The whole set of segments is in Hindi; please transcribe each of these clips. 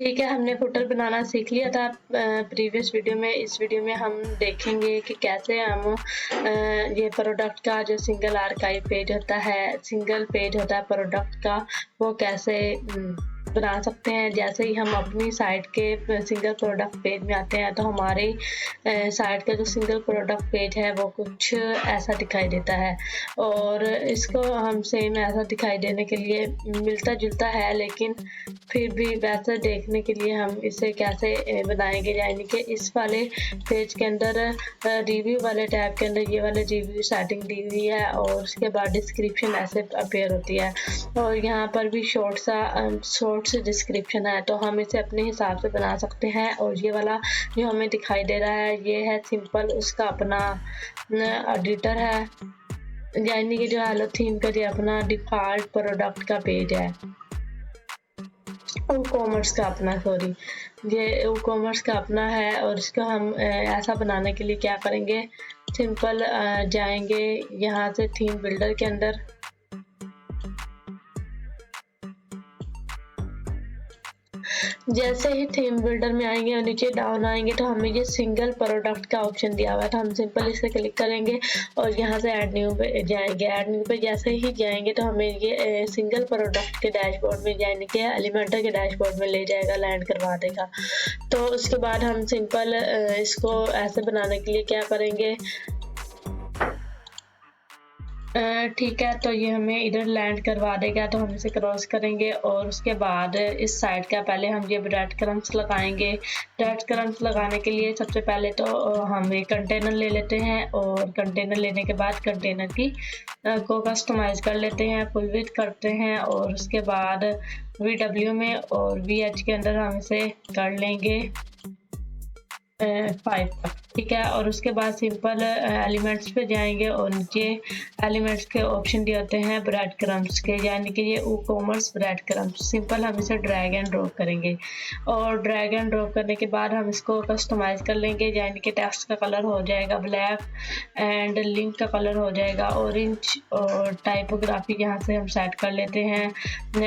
ठीक है, हमने फुटर बनाना सीख लिया था प्रीवियस वीडियो में। इस वीडियो में हम देखेंगे कि कैसे हम ये प्रोडक्ट का जो सिंगल आर्काइव पेज होता है, सिंगल पेज होता है प्रोडक्ट का, वो कैसे बना सकते हैं। जैसे ही हम अपनी साइट के सिंगल प्रोडक्ट पेज में आते हैं तो हमारी साइट का जो सिंगल प्रोडक्ट पेज है वो कुछ ऐसा दिखाई देता है, और इसको हम सेम ऐसा दिखाई देने के लिए मिलता जुलता है, लेकिन फिर भी वैसा देखने के लिए हम इसे कैसे बनाएंगे, यानी कि इस वाले पेज के अंदर रिव्यू वाले टैब के अंदर ये वाले रिव्यू सेटिंग दी हुई है, और उसके बाद डिस्क्रिप्शन ऐसे अपीयर होती है, और यहाँ पर भी शॉर्ट्स डिस्क्रिप्शन है। तो हम इसे अपने हिसाब से बना सकते हैं। और ये वाला जो हमें दिखाई दे रहा है ये है सिंपल उसका अपना एडिटर है, यानी कि जो हेलो थीम का जो अपना डिफॉल्ट प्रोडक्ट का पेज है, कॉमर्स का अपना, सॉरी, ये कॉमर्स का अपना है। और इसको हम ऐसा बनाने के लिए क्या करेंगे, सिंपल जाएंगे यहाँ से थीम बिल्डर के अंदर, जैसे ही थीम बिल्डर में आएंगे और नीचे डाउन आएंगे तो हमें ये सिंगल प्रोडक्ट का ऑप्शन दिया हुआ है। तो हम सिंपल इसे क्लिक करेंगे और यहाँ से ऐड न्यू पे जाएंगे। ऐड न्यू पे जैसे ही जाएंगे तो हमें ये सिंगल प्रोडक्ट के डैशबोर्ड में, यानी कि एलिमेंटर के डैशबोर्ड में ले जाएगा, लैंड करवा देगा। तो उसके बाद हम सिंपल इसको ऐसे बनाने के लिए क्या करेंगे, ठीक है, तो ये हमें इधर लैंड करवा देगा, तो हम इसे क्रॉस करेंगे। और उसके बाद इस साइड का पहले हम ये ब्रेड क्रम्स लगाएंगे। ब्रेड क्रम्स लगाने के लिए सबसे पहले तो हम एक कंटेनर ले लेते हैं, और कंटेनर लेने के बाद कंटेनर की को कस्टमाइज कर लेते हैं, फुल विड्थ करते हैं, और उसके बाद VW में और VH के अंदर हम इसे कर लेंगे 5 तक, ठीक है। और उसके बाद सिंपल एलिमेंट्स पे जाएंगे और नीचे एलिमेंट्स के ऑप्शन दिए होते हैं ब्रेड क्रम्स के, यानी कि ये कॉमर्स ब्रेड क्रम्स। सिंपल हम इसे ड्रैग एंड ड्रॉप करेंगे, और ड्रैग एंड ड्रॉप करने के बाद हम इसको कस्टमाइज कर लेंगे, यानी कि टेक्स्ट का कलर हो जाएगा ब्लैक एंड लिंक का कलर हो जाएगा ऑरेंज, और टाइपोग्राफी यहाँ से हम सेट कर लेते हैं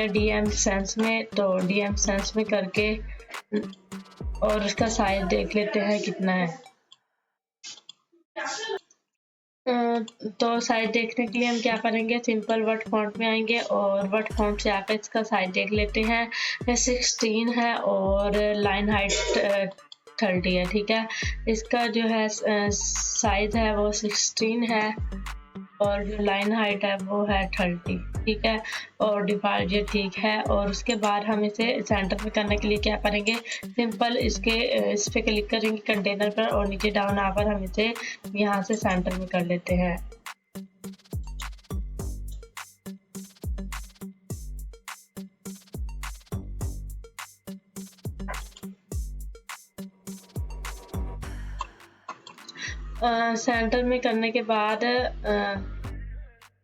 DM सेंस में। तो DM सेंस में करके और उसका साइज देख लेते हैं कितना है। तो साइज देखने के लिए हम क्या करेंगे, सिंपल वर्ड फॉन्ट में आएंगे और वर्ड फॉन्ट से आकर इसका साइज देख लेते हैं। 16 है और लाइन हाइट 30 है, ठीक है। इसका जो है साइज है वो 16 है, और जो लाइन हाइट है वो है 30, ठीक है। और डिफॉल्ट ये ठीक है। और उसके बाद हम इसे सेंटर में करने के लिए क्या करेंगे, सिंपल इस पे क्लिक करेंगे कंटेनर पर, और नीचे डाउन आकर हम इसे यहाँ से सेंटर में कर लेते हैं। सेंटर में करने के बाद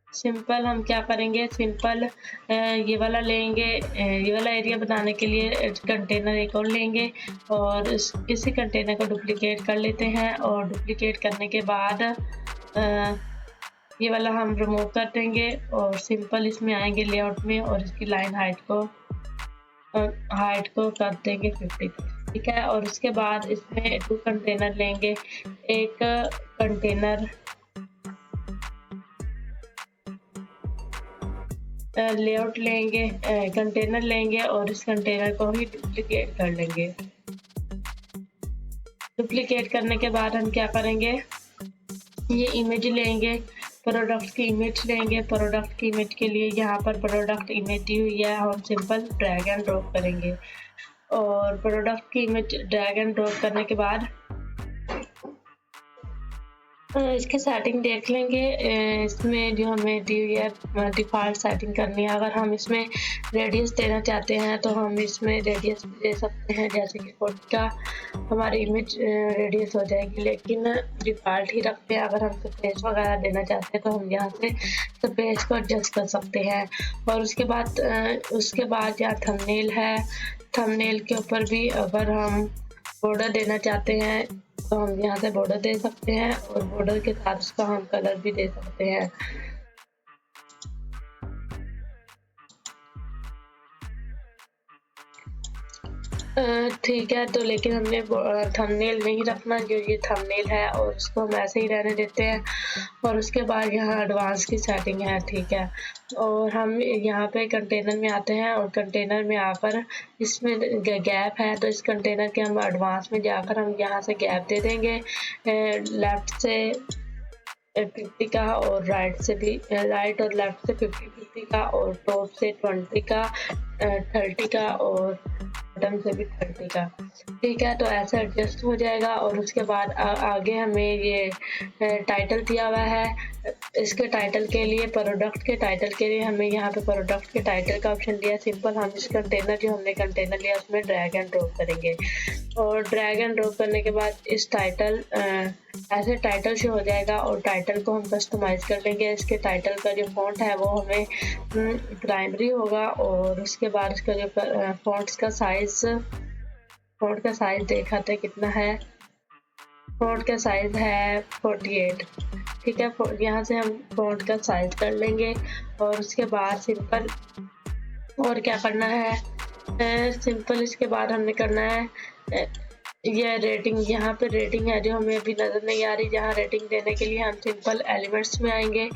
सिंपल हम क्या करेंगे, सिंपल ये वाला लेंगे, ये वाला एरिया बनाने के लिए कंटेनर एक और लेंगे, और इसी कंटेनर को डुप्लीकेट कर लेते हैं। और डुप्लीकेट करने के बाद ये वाला हम रिमूव कर देंगे, और सिंपल इसमें आएंगे लेआउट में, और इसकी लाइन हाइट को कर देंगे 50, ठीक है। और उसके बाद इसमें 2 कंटेनर लेंगे, एक कंटेनर लेआउट लेंगे, कंटेनर लेंगे, और इस कंटेनर को ही डुप्लीकेट कर लेंगे। डुप्लीकेट करने के बाद हम क्या करेंगे, ये इमेज लेंगे, प्रोडक्ट की इमेज लेंगे। प्रोडक्ट की इमेज के लिए यहाँ पर प्रोडक्ट इमेज दी हुई है, हम सिंपल ड्रैग एंड ड्रॉप करेंगे। और प्रोडक्ट की इमेज ड्रैग एंड ड्रॉप करने के बाद इसकी सेटिंग देख लेंगे। इसमें जो हमें दी हुई है डिफ़ॉल्ट सेटिंग करनी है। अगर हम इसमें रेडियस देना चाहते हैं तो हम इसमें रेडियस दे सकते हैं, जैसे कि 40 का हमारी इमेज रेडियस हो जाएगी, लेकिन डिफ़ॉल्ट ही रखते हैं। अगर हम स्पेस वगैरह देना चाहते हैं तो हम यहाँ से स्पेस को एडजस्ट कर सकते हैं। और उसके बाद यहाँ थंबनेल है, थंबनेल के ऊपर भी अगर हम बॉर्डर देना चाहते हैं तो हम यहाँ से बॉर्डर दे सकते हैं, और बॉर्डर के साथ उसका हम कलर भी दे सकते हैं। ठीक है, तो लेकिन हमने थंबनेल नहीं रखना, जो ये थंबनेल है, और उसको हम ऐसे ही रहने देते हैं। और उसके बाद यहाँ एडवांस की सेटिंग है, ठीक है। और हम यहाँ पे कंटेनर में आते हैं, और कंटेनर में आकर इसमें गैप है, तो इस कंटेनर के हम एडवांस में जाकर हम यहाँ से गैप दे देंगे, लेफ्ट से 50 का, और राइट से भी, राइट और लेफ्ट से 50-50 का, और टॉप से 20 का, 30 का, और बॉटम से भी 30 का। ठीक है, तो ऐसे एडजस्ट हो जाएगा। और उसके बाद आगे हमें ये टाइटल दिया हुआ है। इसके टाइटल के लिए, प्रोडक्ट के टाइटल के लिए हमें यहाँ पे प्रोडक्ट के टाइटल का ऑप्शन दिया है। सिंपल हम इस कंटेनर, जो हमने कंटेनर लिया, उसमें ड्रैग एंड ड्रॉप करेंगे, और ड्रैग एंड ड्रॉप करने के बाद इस टाइटल ऐसे टाइटल शो हो जाएगा, और टाइटल को हम कस्टमाइज कर लेंगे। इसके टाइटल का जो फॉन्ट है वो हमें प्राइमरी होगा, और उसके बाद इसका जो फॉन्ट का साइज देखाते कितना है। फॉन्ट का साइज है 48। ठीक है, यहाँ से हम फॉन्ट का साइज कर लेंगे, और उसके बाद सिंपल और क्या करना है, सिंपल इसके बाद हमने करना है ये रेटिंग। यहाँ पे रेटिंग है जो हमें अभी नज़र नहीं आ रही। जहाँ रेटिंग देने के लिए हम सिंपल एलिमेंट्स में आएंगे,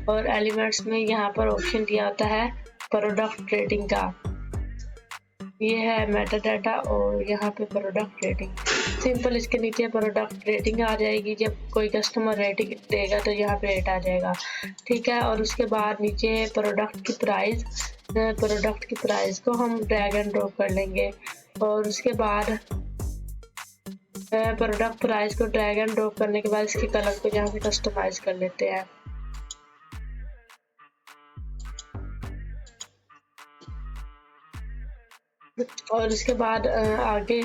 और एलिमेंट्स में यहाँ पर ऑप्शन दिया होता है प्रोडक्ट रेटिंग का। ये है मेटा डाटा, और यहाँ पे प्रोडक्ट रेटिंग। सिंपल इसके नीचे प्रोडक्ट रेटिंग आ जाएगी। जब कोई कस्टमर रेटिंग देगा तो यहाँ पे रेट आ जाएगा, ठीक है। और उसके बाद नीचे प्रोडक्ट की प्राइस को हम ड्रैग एंड ड्रॉप कर लेंगे, और उसके बाद प्रोडक्ट प्राइस को ड्रैग एंड ड्रॉप करने के बाद इसके कलर को यहाँ से कस्टमाइज कर लेते हैं। और उसके बाद आगे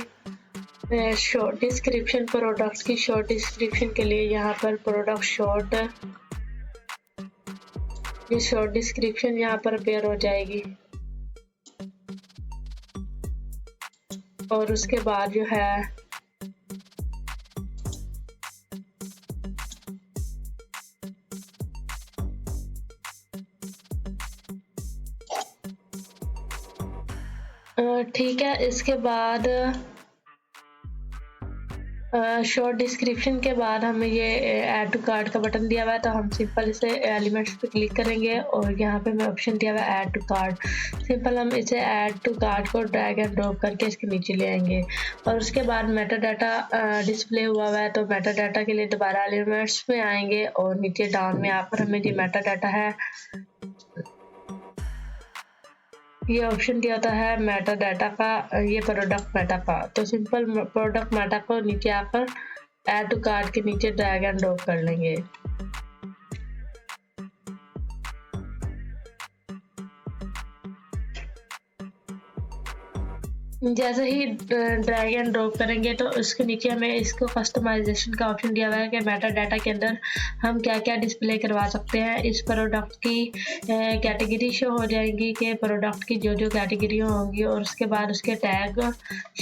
शॉर्ट डिस्क्रिप्शन, प्रोडक्ट की शॉर्ट डिस्क्रिप्शन के लिए यहाँ पर प्रोडक्ट शॉर्ट, ये शॉर्ट डिस्क्रिप्शन यहाँ पर अपेयर हो जाएगी। और उसके बाद जो है ठीक है, इसके बाद शॉर्ट डिस्क्रिप्शन के बाद हमें ये ऐड टू कार्ट का बटन दिया हुआ है, तो हम सिंपल इसे एलिमेंट्स पे क्लिक करेंगे, और यहाँ पे हमें ऑप्शन दिया हुआ है ऐड टू कार्ट। सिंपल हम इसे ऐड टू कार्ट को ड्रैग एंड ड्रॉप करके इसके नीचे ले आएंगे। और उसके बाद मेटा डाटा डिस्प्ले हुआ है, तो मेटा डाटा के लिए दोबारा एलिमेंट्स में आएंगे, और नीचे डाउन में आकर हमें जो मेटा डाटा है, ये ऑप्शन दिया होता है मेटा डाटा का, ये प्रोडक्ट मेटा का। तो सिंपल प्रोडक्ट मेटा को नीचे आकर ऐड टू कार्ट के नीचे ड्रैग एंड ड्रॉप कर लेंगे। जैसे ही ड्रैग एंड ड्रॉप करेंगे तो उसके नीचे हमें इसको कस्टमाइजेशन का ऑप्शन दिया हुआ है कि मेटा डाटा के अंदर हम क्या क्या डिस्प्ले करवा सकते हैं। इस प्रोडक्ट की कैटेगरी शो हो जाएगी कि प्रोडक्ट की जो जो कैटेगरी होंगी, और उसके बाद उसके टैग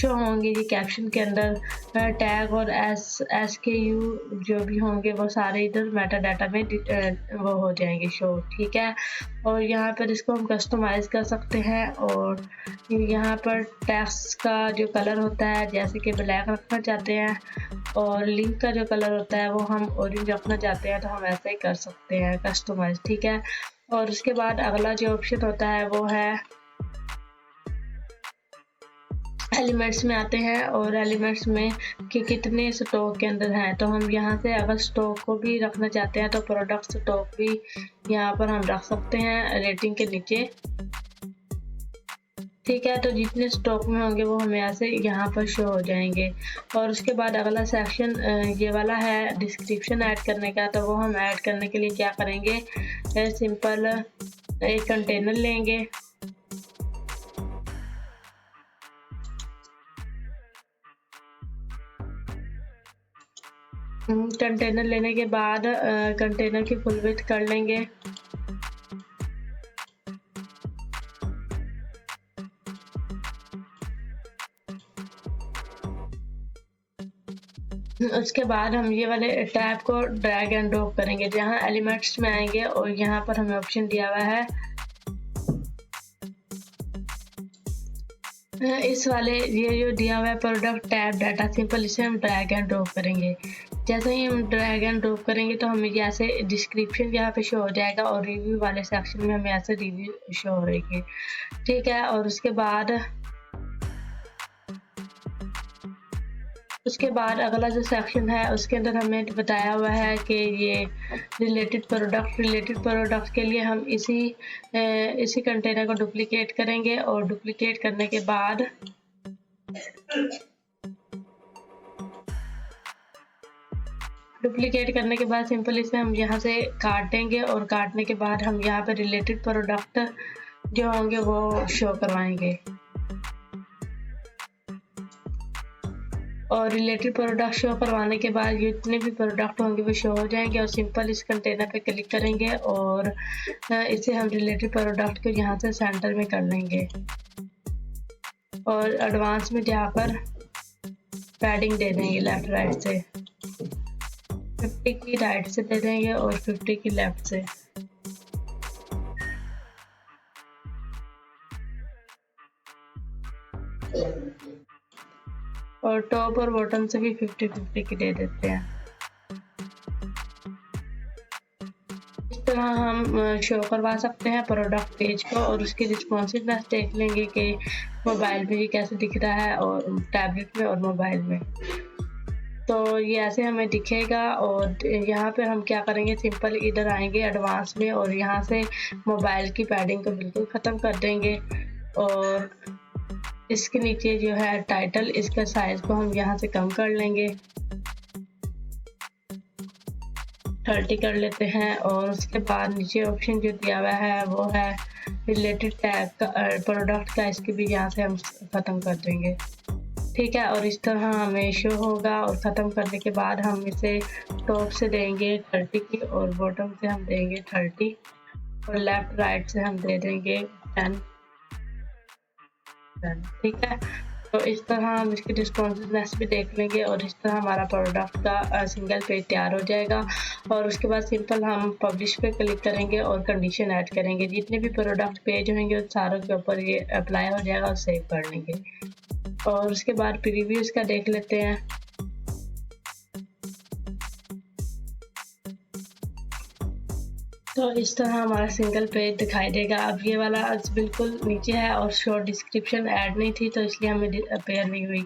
शो होंगे। ये कैप्शन के अंदर टैग और SKU जो भी होंगे वो सारे इधर मेटा डाटा में वो हो जाएंगे शो, ठीक है। और यहाँ पर इसको हम कस्टमाइज कर सकते हैं, और यहाँ पर टेक्स्ट का जो कलर होता है, जैसे कि ब्लैक रखना चाहते हैं, और लिंक का जो कलर होता है वो हम ऑरेंज रखना चाहते हैं, तो हम ऐसा ही कर सकते हैं कस्टमाइज, ठीक है। और उसके बाद अगला जो ऑप्शन होता है वो है एलिमेंट्स में आते हैं, और एलिमेंट्स में कि कितने स्टॉक के अंदर हैं, तो हम यहाँ से अगर स्टॉक को भी रखना चाहते हैं तो प्रोडक्ट स्टॉक भी यहाँ पर हम रख सकते हैं रेटिंग के नीचे, ठीक है। तो जितने स्टॉक में होंगे वो हमें ऐसे यहाँ पर शो हो जाएंगे। और उसके बाद अगला सेक्शन ये वाला है डिस्क्रिप्शन ऐड करने का, तो वो हम ऐड करने के लिए क्या करेंगे, सिंपल एक कंटेनर लेंगे, कंटेनर लेने के बाद कंटेनर की फुल विड्थ कर लेंगे, उसके बाद हम ये वाले टैब को ड्रैग एंड ड्रॉप करेंगे। जहाँ एलिमेंट्स में आएंगे और यहाँ पर हमें ऑप्शन दिया हुआ है इस वाले ये जो दिया हुआ है प्रोडक्ट टैब डाटा सिंपल, इसे हम ड्रैग एंड ड्रॉप करेंगे। जैसे ही हम ड्रैग एंड ड्रॉप करेंगे तो हमें ऐसे डिस्क्रिप्शन यहाँ पे शो हो जाएगा और रिव्यू वाले सेक्शन में हमें ऐसे रिव्यू शो हो रहेंगे, ठीक है। और उसके बाद अगला जो सेक्शन है उसके अंदर हमें बताया हुआ है कि ये रिलेटेड प्रोडक्ट के लिए हम इसी कंटेनर को डुप्लीकेट करेंगे और डुप्लीकेट करने के बाद सिंपल इसे हम यहाँ से काटेंगे और काटने के बाद हम यहाँ पे रिलेटेड प्रोडक्ट जो होंगे वो शो करवाएंगे और रिलेटेड प्रोडक्ट शो करवाने के बाद जितने भी प्रोडक्ट होंगे वो शो हो जाएंगे और सिंपल इस कंटेनर पे क्लिक करेंगे और इसे हम रिलेटेड प्रोडक्ट को यहाँ से सेंटर में कर लेंगे और एडवांस में जाकर पैडिंग दे देंगे लेफ्ट राइट से, 50 की राइट से दे देंगे और 50 की लेफ्ट से। और टॉप और बॉटम से भी 50-50 की दे देते हैं। इस तरह हम शो करवा सकते हैं प्रोडक्ट पेज को और उसकी रिस्पॉन्सिवनेस देख लेंगे कि मोबाइल में ये कैसे दिख रहा है और टैबलेट में और मोबाइल में। तो ये ऐसे हमें दिखेगा और यहाँ पे हम क्या करेंगे, सिंपल इधर आएंगे एडवांस में और यहाँ से मोबाइल की पैडिंग को बिल्कुल ख़त्म कर देंगे और इसके नीचे जो है टाइटल, इसका साइज को हम यहाँ से कम कर लेंगे, 30 कर लेते हैं। और उसके बाद नीचे ऑप्शन जो दिया हुआ है वो है रिलेटेड टैग का प्रोडक्ट का, इसके भी यहाँ से हम ख़त्म कर देंगे, ठीक है। और इस तरह हमें शो होगा और ख़त्म करने के बाद हम इसे टॉप से देंगे 30 की और बॉटम से हम देंगे 30 और लेफ्ट राइट से हम दे देंगे 10, ठीक है। तो इस तरह हम इसकी रिस्पॉन्सिवनेस भी देख लेंगे और इस तरह हमारा प्रोडक्ट का सिंगल पेज तैयार हो जाएगा। और उसके बाद सिंपल हम पब्लिश पे क्लिक करेंगे और कंडीशन ऐड करेंगे, जितने भी प्रोडक्ट पेज होंगे उन सारों के ऊपर ये अप्लाई हो जाएगा और सेव कर लेंगे। और उसके बाद प्रीव्यूज का देख लेते हैं। तो इस तरह हमारा सिंगल पेज दिखाई देगा। अब ये वाला बिल्कुल नीचे है और शॉर्ट डिस्क्रिप्शन ऐड नहीं थी तो इसलिए हमें अपेयर नहीं हुई,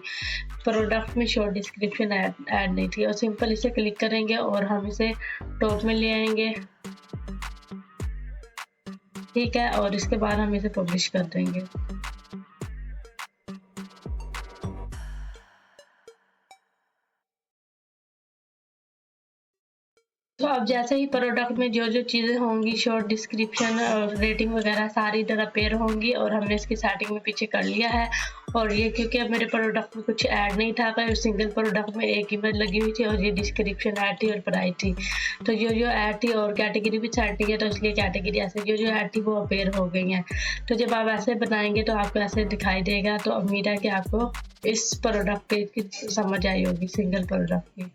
प्रोडक्ट में शॉर्ट डिस्क्रिप्शन ऐड नहीं थी। और सिंपल इसे क्लिक करेंगे और हम इसे टॉप में ले आएंगे, ठीक है। और इसके बाद हम इसे पब्लिश कर देंगे। तो अब जैसे ही प्रोडक्ट में जो जो चीज़ें होंगी, शॉर्ट डिस्क्रिप्शन और रेटिंग वगैरह सारी इधर अपेयर होंगी और हमने इसकी सेटिंग में पीछे कर लिया है। और ये क्योंकि अब मेरे प्रोडक्ट में कुछ ऐड नहीं था, पर सिंगल प्रोडक्ट में एक इमेज लगी हुई थी और ये डिस्क्रिप्शन ऐड थी और प्राइस थी, तो जो ऐड थी और कैटेगरी भी सेट थी तो इसलिए कैटेगरी ऐसे जो ऐड थी वो अपेयर हो गई हैं। तो जब आप ऐसे बनाएंगे तो आपको ऐसे दिखाई देगा। तो उम्मीद है कि आपको इस प्रोडक्ट पेज की समझ आई होगी सिंगल प्रोडक्ट की।